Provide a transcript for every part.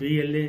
BLA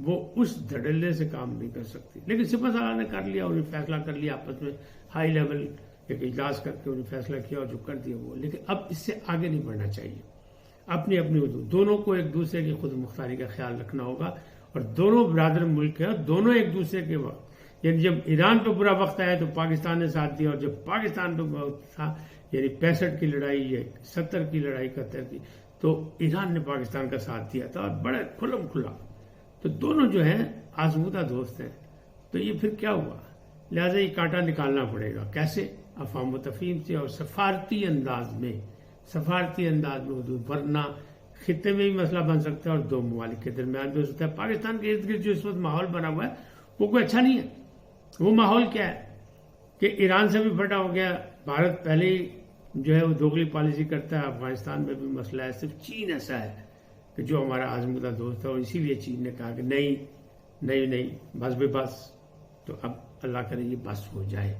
وہ اس دھڑلے سے کام نہیں کر سکتی. لیکن سپہ سالار نے کر لیا, انہیں فیصلہ کر لیا آپس میں, ہائی لیول ایک اجلاس کر کے انہیں فیصلہ کیا اور جو کر دیا وہ. لیکن اب اس سے آگے نہیں بڑھنا چاہیے. اپنی اپنی حدود, دونوں کو ایک دوسرے کی خود مختاری کا خیال رکھنا ہوگا, اور دونوں برادر ملک ہیں, دونوں ایک دوسرے کے وقت, یعنی جب ایران پہ برا وقت آیا تو پاکستان نے ساتھ دیا, اور جب پاکستان پہ وقت تھا یعنی 65 کی لڑائی یا 70 کی لڑائی 71 کی, تو ایران نے پاکستان کا ساتھ دیا تھا, اور بڑے کھلم کھلا. تو دونوں جو ہیں آزمودہ دوست ہیں. تو یہ پھر کیا ہوا, لہٰذا یہ کانٹا نکالنا پڑے گا. کیسے؟ افہام و تفہیم سے اور سفارتی انداز میں حدود, ورنہ خطے میں بھی مسئلہ بن سکتا ہے اور دو ممالک کے درمیان بھی ہو سکتا ہے. پاکستان کے ارد گرد جو اس وقت ماحول بنا ہوا ہے وہ کوئی اچھا نہیں ہے. وہ ماحول کیا ہے کہ ایران سے بھی بڑا ہو گیا, بھارت پہلے ہی جو ہے وہ دوگلی پالیسی کرتا ہے, افغانستان میں بھی مسئلہ ہے. صرف چین ایسا ہے کہ جو ہمارا آزمودہ دوست ہے, اور اسی لیے چین نے کہا کہ نہیں بس بس. تو اب اللہ کرے یہ بس ہو جائے.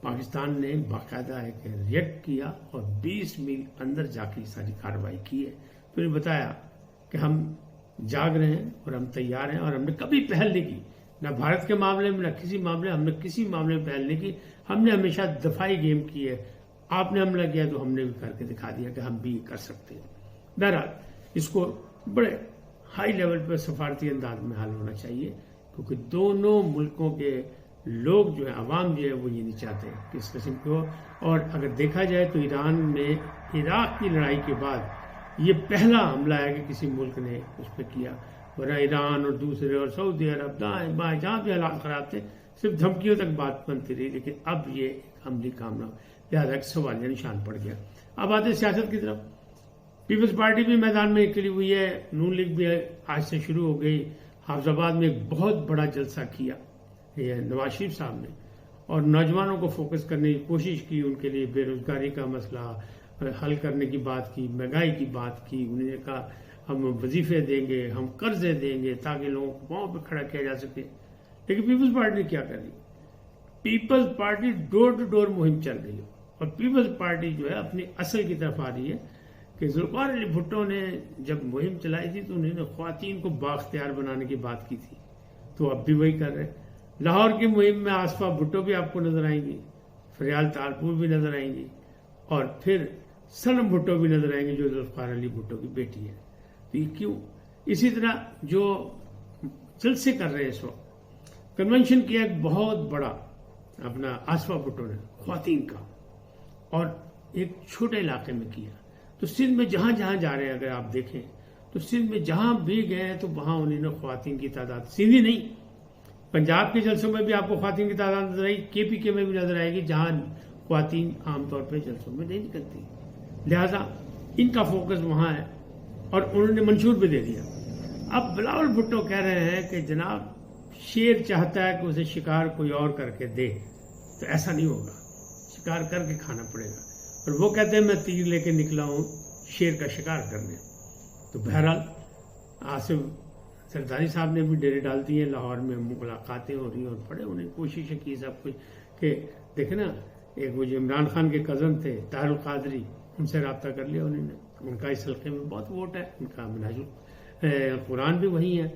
پاکستان نے باقاعدہ ایک ریئیکٹ کیا اور 20 میل اندر جا کے ساری کارروائی کی ہے. تو نے بتایا کہ ہم جاگ رہے ہیں اور ہم تیار ہیں, اور ہم نے کبھی پہل نہیں کی, نہ بھارت کے معاملے میں نہ کسی معاملے, ہم نے کسی معاملے میں پہل نہیں کی. ہم نے ہمیشہ دفاعی گیم کی ہے. آپ نے حملہ کیا تو ہم نے بھی کر کے دکھا دیا کہ ہم بھی کر سکتے ہیں. بہرحال اس کو بڑے ہائی لیول پہ سفارتی انداز میں حل ہونا چاہیے, کیونکہ دونوں ملکوں کے لوگ جو ہے, عوام جو ہے, وہ یہ نہیں چاہتے کہ اس قسم کو. اور اگر دیکھا جائے تو ایران میں عراق کی لڑائی کے بعد یہ پہلا حملہ ہے کہ کسی ملک نے اس پہ کیا, ورنہ ایران اور دوسرے اور سعودی عرب دائیں بائیں جہاں بھی حالات خراب تھے صرف دھمکیوں تک بات بنتی رہی. لیکن اب یہ عملی کام نہ ہو, لہٰذا ایک سوالیہ نشان پڑ گیا. اب آتے سیاست کی طرف. پیپلز پارٹی بھی میدان میں نکلی ہوئی ہے, نون لیگ بھی آج سے شروع ہو گئی. حافظ آباد میں ایک بہت بڑا جلسہ کیا نواز شریف صاحب نے, اور نوجوانوں کو فوکس کرنے کی کوشش کی, ان کے لیے بے روزگاری کا مسئلہ حل کرنے کی بات کی, مہنگائی کی بات کی. انہوں نے کہا ہم وظیفے دیں گے, ہم قرضے دیں گے تاکہ لوگوں کو پاؤں پہ کھڑا کیا جا سکے. لیکن پیپلز پارٹی نے کیا کر دی؟ Peoples party door to door مہم چل رہی ہے, اور پیپلز پارٹی جو ہے اپنی اصل کی طرف آ رہی ہے. کہ ذوالفقار علی بھٹو نے جب مہم چلائی تھی تو انہوں نے خواتین کو بااختیار بنانے کی بات کی تھی, تو اب بھی وہی کر رہے ہیں. لاہور کی مہم میں آصفہ بھٹو بھی آپ کو نظر آئیں گی, فریال تالپور بھی نظر آئیں گی, اور پھر سنم بھٹو بھی نظر آئیں گے جو ذوالفقار علی بھٹو کی بیٹی ہے. تو یہ کیوں؟ اسی طرح جو جلسے کر رہے ہیں اس وقت, کنونشن کیا ایک بہت بڑا اپنا آصفہ بھٹو نے خواتین کا, اور ایک چھوٹے علاقے میں کیا. تو سندھ میں جہاں جہاں جا رہے ہیں اگر آپ دیکھیں تو سندھ میں جہاں بھی گئے ہیں تو وہاں انہوں نے خواتین کی تعداد, سندھی نہیں پنجاب کے جلسوں میں بھی آپ کو خواتین کی تعداد نظر آئی, کے پی کے میں بھی نظر آئے گی جہاں خواتین عام طور پہ جلسوں میں نہیں نکلتی. لہذا ان کا فوکس وہاں ہے, اور انہوں نے منشور بھی دے دیا. اب بلاول بھٹو کہہ رہے ہیں کہ جناب شیر چاہتا ہے کہ اسے شکار کوئی اور کر کے دے, تو ایسا نہیں ہوگا, شکار کر کے کھانا پڑے گا. اور وہ کہتے ہیں میں تیر لے کے نکلا ہوں شیر کا شکار کرنے. تو بہرحال آصف سرداری صاحب نے بھی ڈیرے ڈال دی ہیں, لاہور میں ملاقاتیں ہو رہی ہیں, اور بڑے انہیں کوششیں کی سب کچھ کہ دیکھیں نا, ایک وہ جو عمران خان کے کزن تھے طاہر القادری, ان سے رابطہ کر لیا انہوں نے, ان کا اس حلقے میں بہت ووٹ ہے, ان کا منہاج قرآن بھی وہی ہے,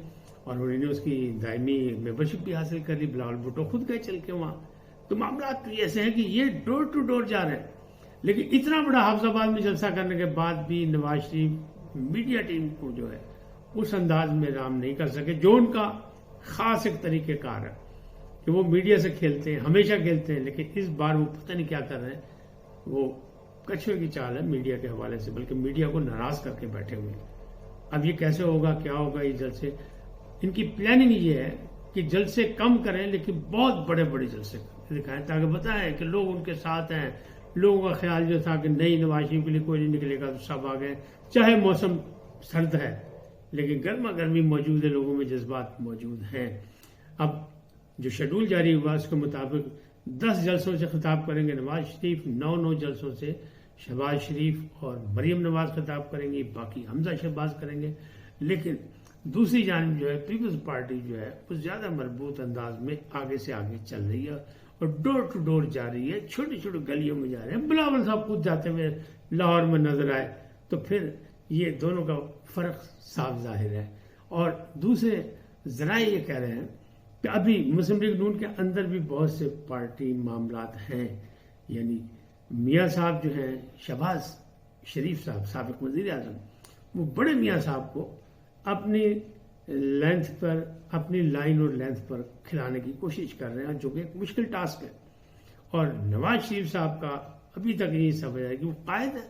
اور انہوں نے اس کی دائمی ممبرشپ بھی حاصل کر لی. بلاول بھٹو خود گئے چل کے وہاں. تو معاملات ایسے ہیں کہ یہ ڈور ٹو ڈور جا رہے ہیں. لیکن اتنا بڑا حافظ آباد میں جلسہ کرنے کے بعد بھی نواز شریف میڈیا ٹیم کو جو ہے اس انداز میں رام نہیں کر سکے جو ان کا خاص ایک طریقہ کار ہے کہ وہ میڈیا سے کھیلتے ہیں, ہمیشہ کھیلتے ہیں. لیکن اس بار وہ پتہ نہیں کیا کر رہے ہیں, وہ کچھوے کی چال ہے میڈیا کے حوالے سے, بلکہ میڈیا کو ناراض کر کے بیٹھے ہوئے ہیں. اب یہ کیسے ہوگا, کیا ہوگا یہ جلسے؟ ان کی پلاننگ یہ ہے کہ جلسے کم کریں لیکن بہت بڑے بڑے جلسے دکھائیں, تاکہ بتائیں کہ لوگ ان کے ساتھ ہیں. لوگوں کا خیال جو تھا کہ نہیں نواز شریف کے لیے کوئی نہیں نکلے گا, تو سب آ گئے. چاہے موسم سرد ہے لیکن گرما گرمی موجود ہے, لوگوں میں جذبات موجود ہیں. اب جو شیڈول جاری ہوا اس کے مطابق 10 جلسوں سے خطاب کریں گے نواز شریف, 9 جلسوں سے شہباز شریف اور مریم نواز خطاب کریں گی, باقی حمزہ شہباز کریں گے. لیکن دوسری جانب جو ہے پیپلز پارٹی جو ہے وہ زیادہ مربوط انداز میں آگے سے آگے چل رہی ہے, اور ڈور ٹو ڈور جا رہی ہے, چھوٹی چھوٹی گلیوں میں جا رہے ہیں. بلاول صاحب خود جاتے ہوئے لاہور میں نظر آئے, تو پھر یہ دونوں کا فرق صاف ظاہر ہے. اور دوسرے ذرائع یہ کہہ رہے ہیں کہ ابھی مسلم لیگ نون کے اندر بھی بہت سے پارٹی معاملات ہیں، یعنی میاں صاحب جو ہیں شہباز شریف صاحب سابق وزیر اعظم، وہ بڑے میاں صاحب کو اپنی لینتھ پر، اپنی لائن اور لینتھ پر کھلانے کی کوشش کر رہے ہیں، جو کہ ایک مشکل ٹاسک ہے۔ اور نواز شریف صاحب کا ابھی تک نہیں سمجھ آیا کہ وہ قائد ہے،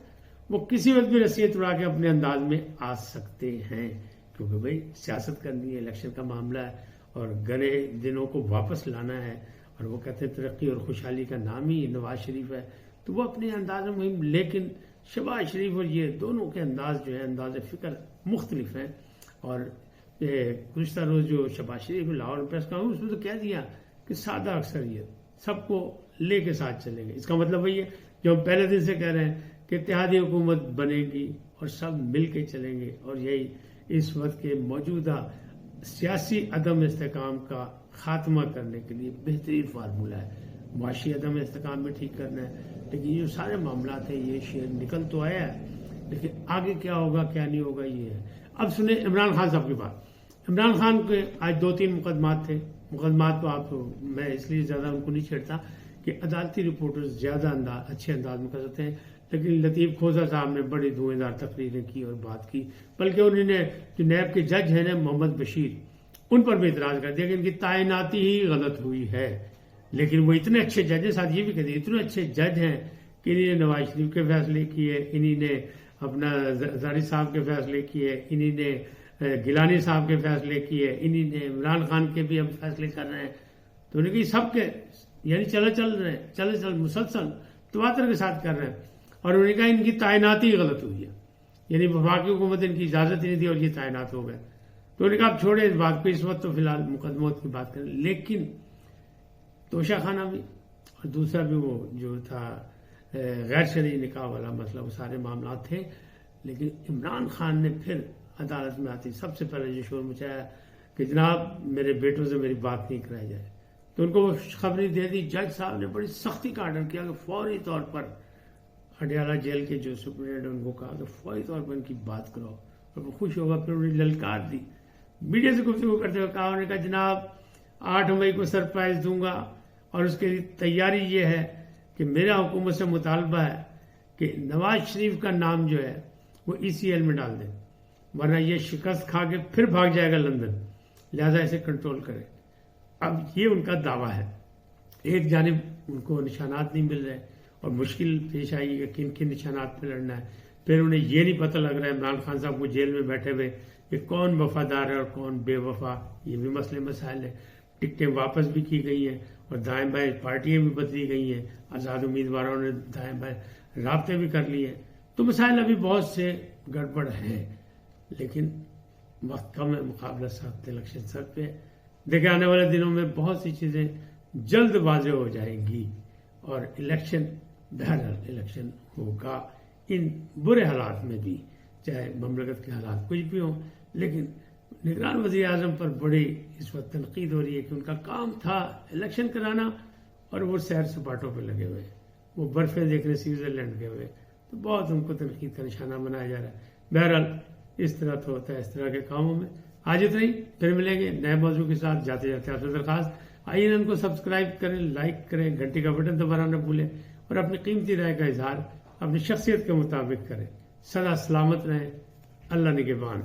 وہ کسی وقت بھی رسیت اڑا کے اپنے انداز میں آ سکتے ہیں، کیونکہ بھائی سیاست کرنی ہے، الیکشن کا معاملہ ہے اور گنے دنوں کو واپس لانا ہے، اور وہ کہتے ہیں ترقی اور خوشحالی کا نام ہی نواز شریف ہے، تو وہ اپنے انداز میں مہم، لیکن شہباز شریف اور یہ دونوں کے انداز جو ہے، انداز فکر مختلف ہیں۔ اور گزشتہ روز جو شہباز شریف لاہور میں پریس کانفرنس میں تو کہہ دیا کہ سادہ اکثریت سب کو لے کے ساتھ چلیں گے۔ اس کا مطلب وہی ہے جو ہم پہلے دن سے کہہ رہے ہیں کہ اتحادی حکومت بنے گی اور سب مل کے چلیں گے، اور یہی اس وقت کے موجودہ سیاسی عدم استحکام کا خاتمہ کرنے کے لیے بہترین فارمولہ ہے۔ معاشی عدم استحکام میں ٹھیک کرنا ہے، لیکن یہ جو سارے معاملات ہیں یہ شعر نکل تو آیا ہے، لیکن آگے کیا ہوگا کیا نہیں ہوگا یہ ہے۔ اب سنیں عمران خان صاحب کی بات۔ عمران خان کے آج 2-3 مقدمات تھے، مقدمات تو آپ میں اس لیے زیادہ ان کو نہیں چھیڑتا کہ عدالتی رپورٹر زیادہ اچھے انداز میں کر سکتے ہیں، لیکن لطیف کھوسا صاحب نے بڑی دھوئیں دار تقریریں کی اور بات کی، بلکہ انہوں نے جو نیب کے جج ہیں نا محمد بشیر، ان پر بھی اعتراض کر دیا کہ ان کی تعیناتی ہی غلط ہوئی ہے۔ لیکن وہ اتنے اچھے جج ہیں، ساتھ یہ بھی کہتے ہیں اتنے اچھے جج ہیں کہ انہی نے نواز شریف کے فیصلے کیے، انہی نے اپنا زاری صاحب کے فیصلے کیے، انہی نے گیلانی صاحب کے فیصلے کیے، انہی نے عمران خان کے بھی ہم فیصلے کر رہے ہیں۔ تو انہوں نے کہا سب کے یعنی چل مسلسل تواتر کے ساتھ کر رہے ہیں، اور انہوں نے کہا ان کی تعیناتی غلط ہوئی ہے، یعنی وفاقی حکومت ان کی اجازت ہی نہیں دی اور یہ تعینات ہو گئے۔ تو انہوں نے کہا آپ چھوڑیں اس بات کو، اس وقت تو فی الحال مقدمات کی بات کریں، لیکن توشہ خانہ بھی اور دوسرا بھی وہ جو تھا غیر شرعی نکاح والا مسئلہ، وہ سارے معاملات تھے۔ لیکن عمران خان نے پھر عدالت میں آتی سب سے پہلے یہ شور مچایا کہ جناب میرے بیٹوں سے میری بات نہیں کرائی جائے، تو ان کو وہ خبری دے دی۔ جج صاحب نے بڑی سختی کا آرڈر کیا کہ فوری طور پر اڈیالہ جیل کے جو سپرنٹینڈنٹ ان کو کہا کہ فوری طور پر ان کی بات کرو، اور وہ خوش ہوگا۔ پھر انہیں للکار دی، میڈیا سے گفتگو کرتے ہوئے کہا، انہوں نے کہا جناب 8 مئی کو سرپرائز دوں گا، اور اس کی تیاری یہ ہے کہ میرا حکومت سے مطالبہ ہے کہ نواز شریف کا نام جو ہے وہ ECL میں ڈال دیں، ورنہ یہ شکست کھا کے پھر بھاگ جائے گا لندن، لہذا اسے کنٹرول کرے۔ اب یہ ان کا دعویٰ ہے۔ ایک جانب ان کو نشانات نہیں مل رہے اور مشکل پیش آئی کہ کن کن نشانات پہ لڑنا ہے۔ پھر انہیں یہ نہیں پتہ لگ رہا ہے عمران خان صاحب کو جیل میں بیٹھے ہوئے کہ کون وفادار ہے اور کون بے وفا، یہ بھی مسئلے مسائل ہیں۔ ٹکٹیں واپس بھی کی گئی ہیں اور دائیں بائیں پارٹیاں بھی بدلی گئی ہیں، آزاد امیدواروں نے دائیں بائیں رابطے بھی کر لیے ہیں، تو مسائل ابھی بہت سے گڑبڑ ہیں، لیکن وقت کم ہے، مقابلہ سخت، الیکشن سخت پہ ہے۔ دیکھیں آنے والے دنوں میں بہت سی چیزیں جلد واضح ہو جائیں گی، اور الیکشن بہرحال الیکشن ہوگا، ان برے حالات میں بھی، چاہے مملکت کے حالات کچھ بھی ہوں۔ لیکن نگران وزیر اعظم پر بڑی اس وقت تنقید ہو رہی ہے کہ ان کا کام تھا الیکشن کرانا، اور وہ سیر سپاٹوں پہ لگے ہوئے، وہ برفیں دیکھنے سوئٹزرلینڈ گئے ہوئے، تو بہت ان کو تنقید کا نشانہ بنایا جا رہا ہے۔ بہرحال اس طرح تو ہوتا ہے اس طرح کے کاموں میں۔ آج اتنا ہی، پھر ملیں گے نئے موضوع کے ساتھ۔ جاتے جاتے آپ سے درخواست، آئیے ان کو سبسکرائب کریں، لائک کریں، گھنٹی کا بٹن دبانا نہ بھولیں، اور اپنی قیمتی رائے کا اظہار اپنی شخصیت کے مطابق کریں۔ سدا سلامت رہیں، اللہ نگہبان۔